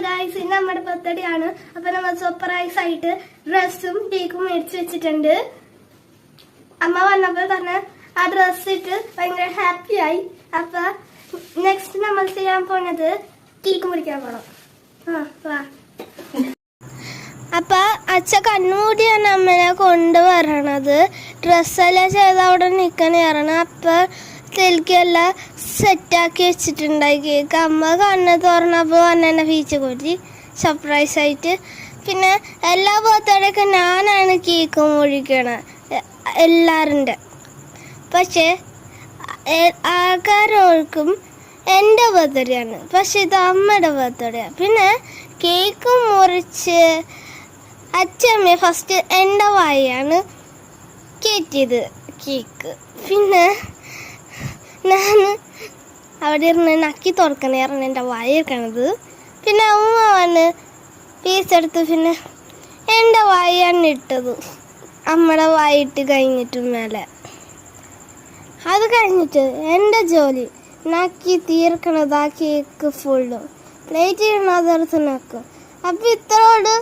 Guys, ഇന്ന് നമ്മുടെ birthday ആണ്. അപ്പൊ നമ്മൾ സർപ്രൈസ് ആയിട്ട് ഡ്രസ്സും കേക്കും മേടിച്ചു വെച്ചിട്ടുണ്ട്. അമ്മ വന്നപ്പോൾ തന്നെ ആ ഡ്രസ് ഇട്ട് ഭയങ്കര ഹാപ്പി ആയി. അപ്പൊ നെക്സ്റ്റ് നമ്മൾ ചെയ്യാൻ പോണത് കേക്ക് മുറിക്കാൻ പോണം. അപ്പൊ അച്ഛ കണ്ണൂടിയാണ് അമ്മനെ കൊണ്ടുവരണത്. ഡ്രസ്സെല്ലാം ചെയ്ത് അവിടെ നിൽക്കണേറാണ്. അപ്പൊ തെൽക്കെല്ലാം സെറ്റാക്കി വെച്ചിട്ടുണ്ടായി കേക്ക്. അമ്മ കണ്ണ് തുറന്നപ്പോൾ തന്നെ ഫീച്ച് കൂട്ടി സർപ്രൈസ് ആയിട്ട്. പിന്നെ എല്ലാ ബർത്ത്ഡേക്കും ഞാനാണ് കേക്ക് മുറിക്കണത് എല്ലാവരുടെ. പക്ഷേ ആൾക്കാരോർക്കും എൻ്റെ ബർത്ത്ഡേ ആണ്, പക്ഷെ ഇത് അമ്മയുടെ ബർത്ത്ഡേ ആണ്. പിന്നെ കേക്ക് മുറിച്ച് അച്ഛമ്മ ഫസ്റ്റ് എൻ്റെ വായാണ് കയറ്റിയത് കേക്ക്. പിന്നെ ഞാൻ അവിടെ ഇരുന്ന് നക്കി തുറക്കണേറാണ് എൻ്റെ വായിക്കണത്. പിന്നെ അമ്മ വന്ന് പീസെടുത്ത് പിന്നെ എൻ്റെ വായാണ് ഇട്ടത്. അമ്മയുടെ വായിട്ട് കഴിഞ്ഞിട്ട് മേലെ അത് കഴിഞ്ഞിട്ട് എൻ്റെ ജോലി നക്കി തീർക്കണത് ആ കേക്ക് ഫുള്ളും പ്ലേറ്റ് ഇടണതെടുത്ത് നക്കും. അപ്പം ഇത്രയോട്